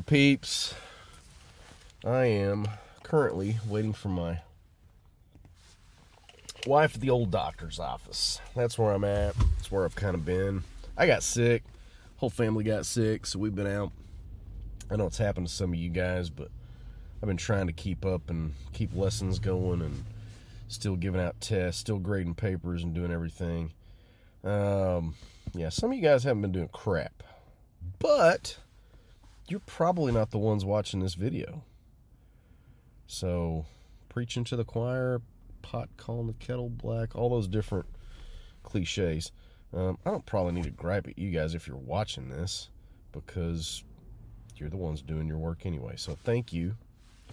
peeps. I am currently waiting for my wife at the old doctor's office. That's where I'm at. That's where I've kind of been. I got sick. Whole family got sick, so we've been out. I know it's happened to some of you guys, but I've been trying to keep up and keep lessons going and still giving out tests, still grading papers and doing everything. Yeah, some of you guys haven't been doing crap, but you're probably not the ones watching this video. So, preaching to the choir, pot calling the kettle black, all those different cliches. I don't probably need to gripe at you guys if you're watching this, because you're the ones doing your work anyway. So thank you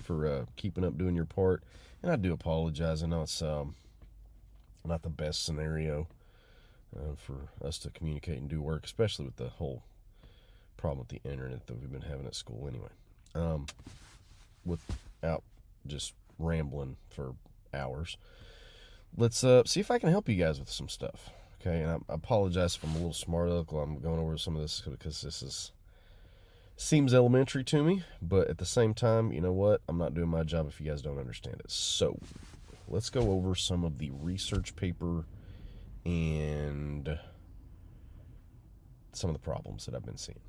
for keeping up doing your part. And I do apologize. I know it's not the best scenario for us to communicate and do work, especially with the whole problem with the internet that we've been having at school anyway. Without just rambling for hours, let's see if I can help you guys with some stuff. Okay, and I apologize if I'm a little smart aleck while I'm going over some of this, because this seems elementary to me, but at the same time, you know what? I'm not doing my job if you guys don't understand it. So let's go over some of the research paper and some of the problems that I've been seeing.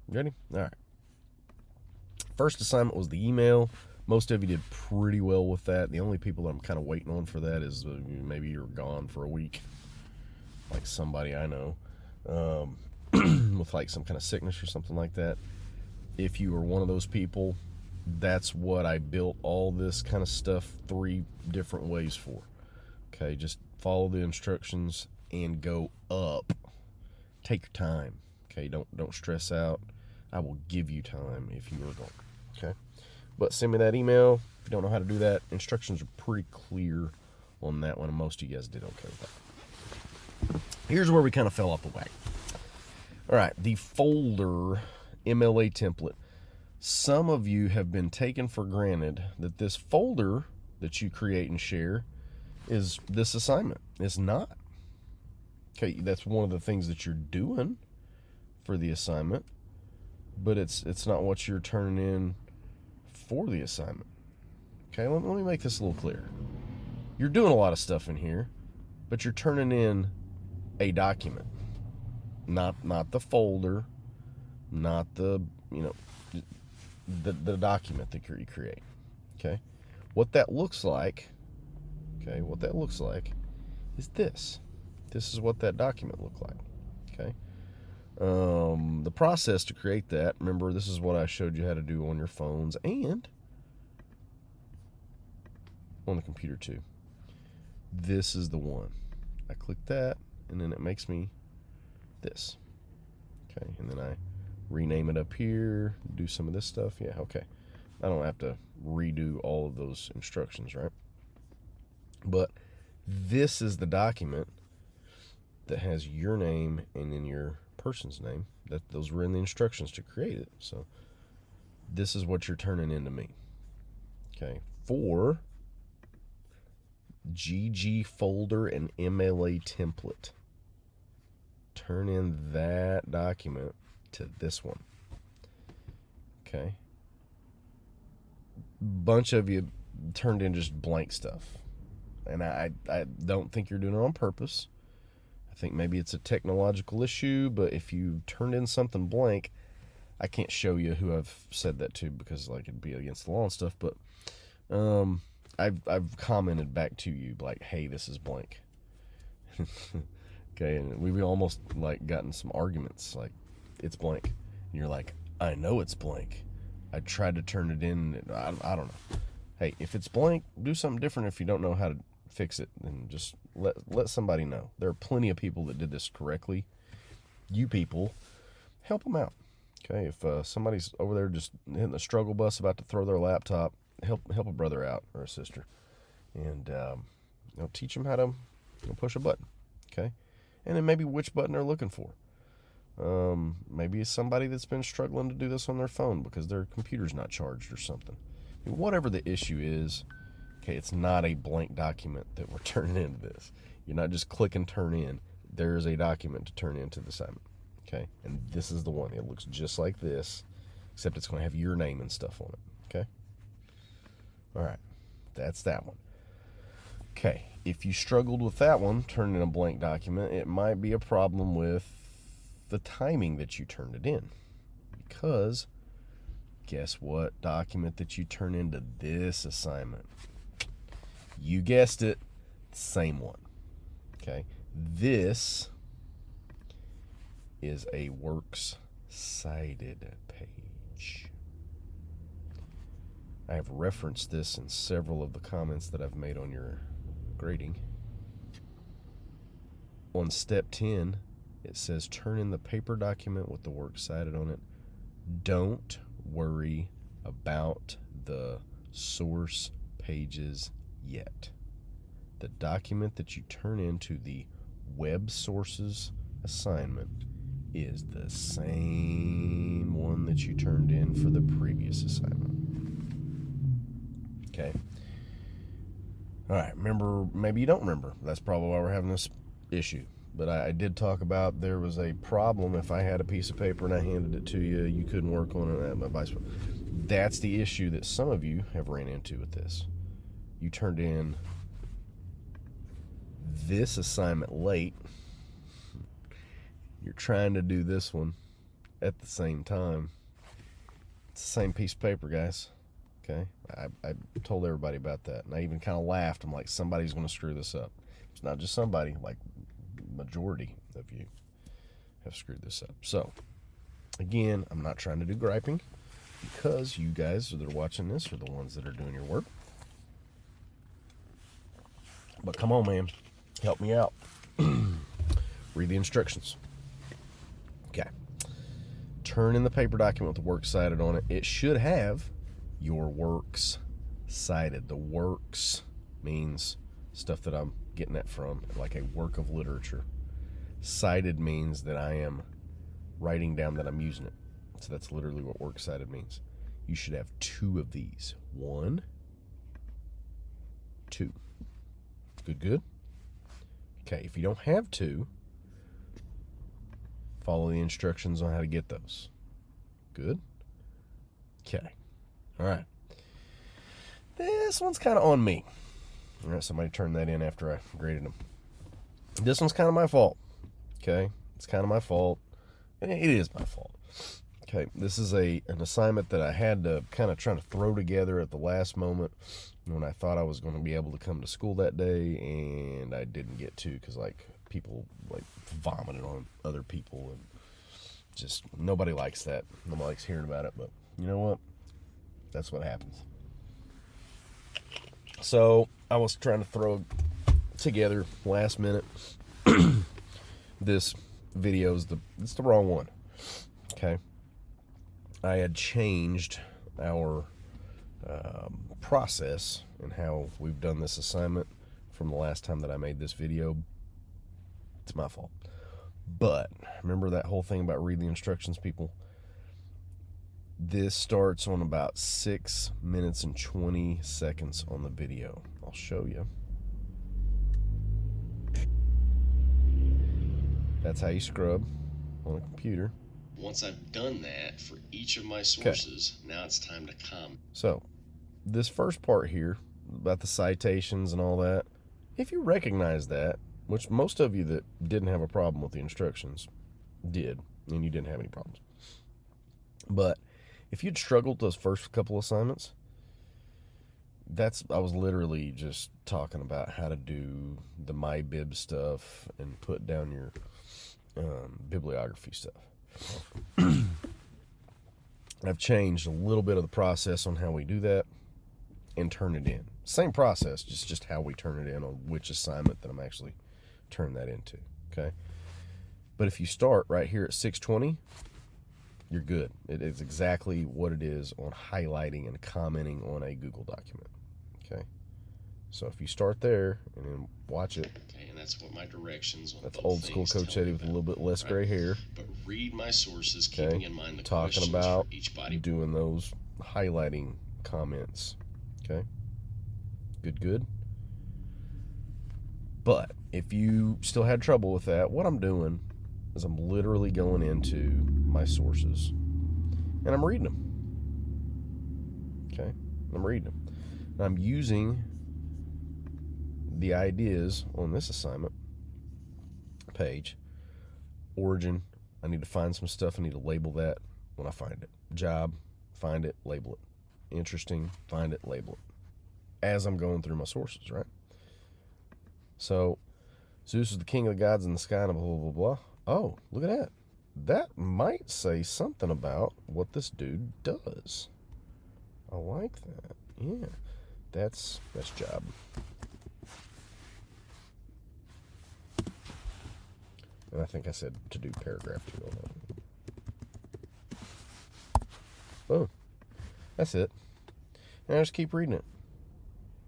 Ready? All right. First assignment was the email. Most of you did pretty well with that. The only people that I'm kind of waiting on for that is maybe you're gone for a week, like somebody I know, with like some kind of sickness or something like that. If you were one of those people, that's what I built all this kind of stuff 3 different ways for. Okay, just follow the instructions and go up. Take your time. Okay, don't stress out. I will give you time if you are going. Okay, but send me that email. If you don't know how to do that, instructions are pretty clear on that one, and most of you guys did okay with that. Here's where we kind of fell off the wagon. All right, the folder MLA template. Some of you have been taken for granted that this folder that you create and share is this assignment. It's not. Okay, that's one of the things that you're doing for the assignment, but it's not what you're turning in for the assignment. Okay, let me make this a little clearer. You're doing a lot of stuff in here, but you're turning in a document. Not the folder, not the document that you create. Okay, what that looks like is this. This is what that document looked like. Okay, the process to create that. Remember, this is what I showed you how to do on your phones and on the computer too. This is the one. I click that, and then it makes me this. Okay, and then I rename it up here, do some of this stuff. Yeah, okay. I don't have to redo all of those instructions, right? But this is the document that has your name and then your person's name. Those were in the instructions to create it. So this is what you're turning into me. Okay, for GG folder and MLA template. Turn in that document to this one. Okay. Bunch of you turned in just blank stuff. And I don't think you're doing it on purpose. I think maybe it's a technological issue, but if you turned in something blank, I can't show you who I've said that to, because like it'd be against the law and stuff, but I've commented back to you like, hey, this is blank. Okay, and we've almost like gotten some arguments like, it's blank. And you're like, I know it's blank. I tried to turn it in. I don't know. Hey, if it's blank, do something different. If you don't know how to fix it, then just let somebody know. There are plenty of people that did this correctly. You people, help them out. Okay, if somebody's over there just hitting the struggle bus about to throw their laptop, help a brother out or a sister, and teach them how to push a button. Okay, and then maybe which button they're looking for. Maybe it's somebody that's been struggling to do this on their phone because their computer's not charged or something. I mean, whatever the issue is, okay, it's not a blank document that we're turning into this. You're not just click and turn in. There is a document to turn into the assignment. Okay, and this is the one. It looks just like this, except it's going to have your name and stuff on it. Okay? All right. That's that one. Okay. If you struggled with that one, turning in a blank document, it might be a problem with the timing that you turned it in. Because guess what document that you turn into this assignment? You guessed it, same one. Okay? This is a works cited page. I have referenced this in several of the comments that I've made on your grading. On step 10, it says turn in the paper document with the works cited on it. Don't worry about the source pages yet. The document that you turn into the web sources assignment is the same one that you turned in for the previous assignment. Okay. All right. Remember, maybe you don't remember. That's probably why we're having this issue. But I did talk about there was a problem if I had a piece of paper and I handed it to you, you couldn't work on it. That's the issue that some of you have ran into with this. You turned in this assignment late. You're trying to do this one at the same time. It's the same piece of paper, guys. Okay? I told everybody about that. And I even kind of laughed. I'm like, somebody's going to screw this up. It's not just somebody, like majority of you have screwed this up. So, again, I'm not trying to do griping because you guys that are watching this are the ones that are doing your work. But come on, man. Help me out. Read the instructions. Okay. Turn in the paper document with the works cited on it. It should have your works cited. The works means stuff that I'm getting that from, like a work of literature. Cited means that I am writing down that I'm using it. So that's literally what works cited means. You should have 2 of these. 1, 2. Good? Okay, if you don't have 2, follow the instructions on how to get those. Good? Okay. All right. This one's kind of on me. All right, somebody turned that in after I graded them. This one's kind of my fault. Okay? It's kind of my fault. It is my fault. Okay, this is an assignment that I had to kind of try to throw together at the last moment when I thought I was going to be able to come to school that day, and I didn't get to because, like, people, like, vomited on other people, and just nobody likes that. Nobody likes hearing about it, but you know what? That's what happens. So I was trying to throw together last minute. This video is it's the wrong one. Okay. I had changed our process and how we've done this assignment from the last time that I made this video. It's my fault. But remember that whole thing about read the instructions, people? This starts on about 6 minutes and 20 seconds on the video. I'll show you. That's how you scrub on a computer. Once I've done that for each of my sources, now it's time to comment. So, this first part here, about the citations and all that, if you recognize that, which most of you that didn't have a problem with the instructions did, and you didn't have any problems. But if you'd struggled those first couple assignments, I was literally just talking about how to do the MyBib stuff and put down your bibliography stuff. I've changed a little bit of the process on how we do that and turn it in. Same process, just how we turn it in on which assignment that I'm actually turning that into, okay? But if you start right here at 6:20, you're good. It is exactly what it is on highlighting and commenting on a Google document, okay? So if you start there and then watch it. Okay, and that's what my directions on That's both old school things Coach tell Eddie me with a about. little bit less gray hair. But read my sources, Okay, keeping in mind the talking questions about for each body. doing those highlighting comments. Okay, good. But if you still had trouble with that, what I'm doing is I'm literally going into my sources and I'm reading them. Okay, I'm reading them. And I'm using the ideas on this assignment page. Origin, I need to find some stuff. I need to label that when I find it. Job, find it, label it. Interesting, find it, label it. As I'm going through my sources, right? So, Zeus is the king of the gods in the sky, and blah, blah, blah, blah. Oh, look at that. That might say something about what this dude does. I like that. Yeah, that's job. And I think I said to do paragraph 2 on that. Boom. That's it. And I just keep reading it.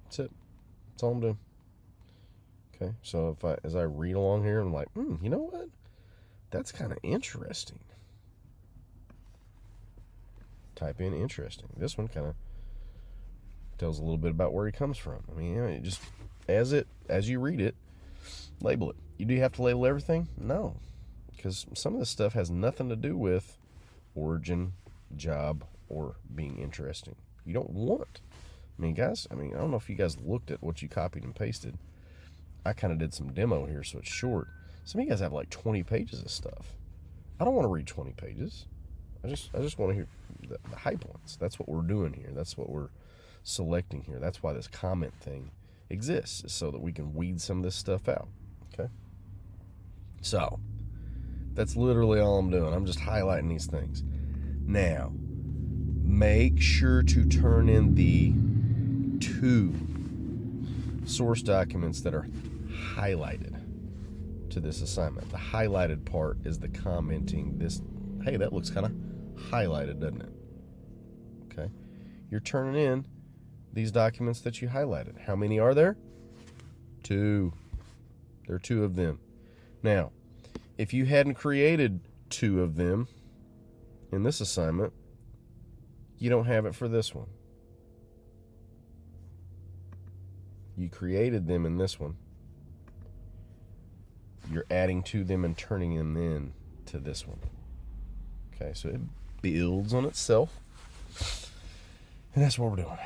That's it. That's all I'm doing. Okay, so as I read along here, I'm like, you know what? That's kind of interesting. Type in interesting. This one kind of tells a little bit about where he comes from. I mean, it just as you read it, label it. You do have to label everything? No, because some of this stuff has nothing to do with origin, job, or being interesting. You don't want. I mean, guys, I don't know if you guys looked at what you copied and pasted. I kind of did some demo here, so it's short. Some of you guys have like 20 pages of stuff. I don't want to read 20 pages. I just want to hear the high points. That's what we're doing here. That's what we're selecting here. That's why this comment thing exists, is so that we can weed some of this stuff out. Okay? So, that's literally all I'm doing. I'm just highlighting these things. Now, make sure to turn in the 2 source documents that are highlighted to this assignment. The highlighted part is the commenting this. Hey, that looks kind of highlighted, doesn't it? Okay. You're turning in these documents that you highlighted. How many are there? 2. There are 2 of them. Now, if you hadn't created 2 of them in this assignment, you don't have it for this one. You created them in this one. You're adding to them and turning them in to this one. Okay, so it builds on itself. And that's what we're doing.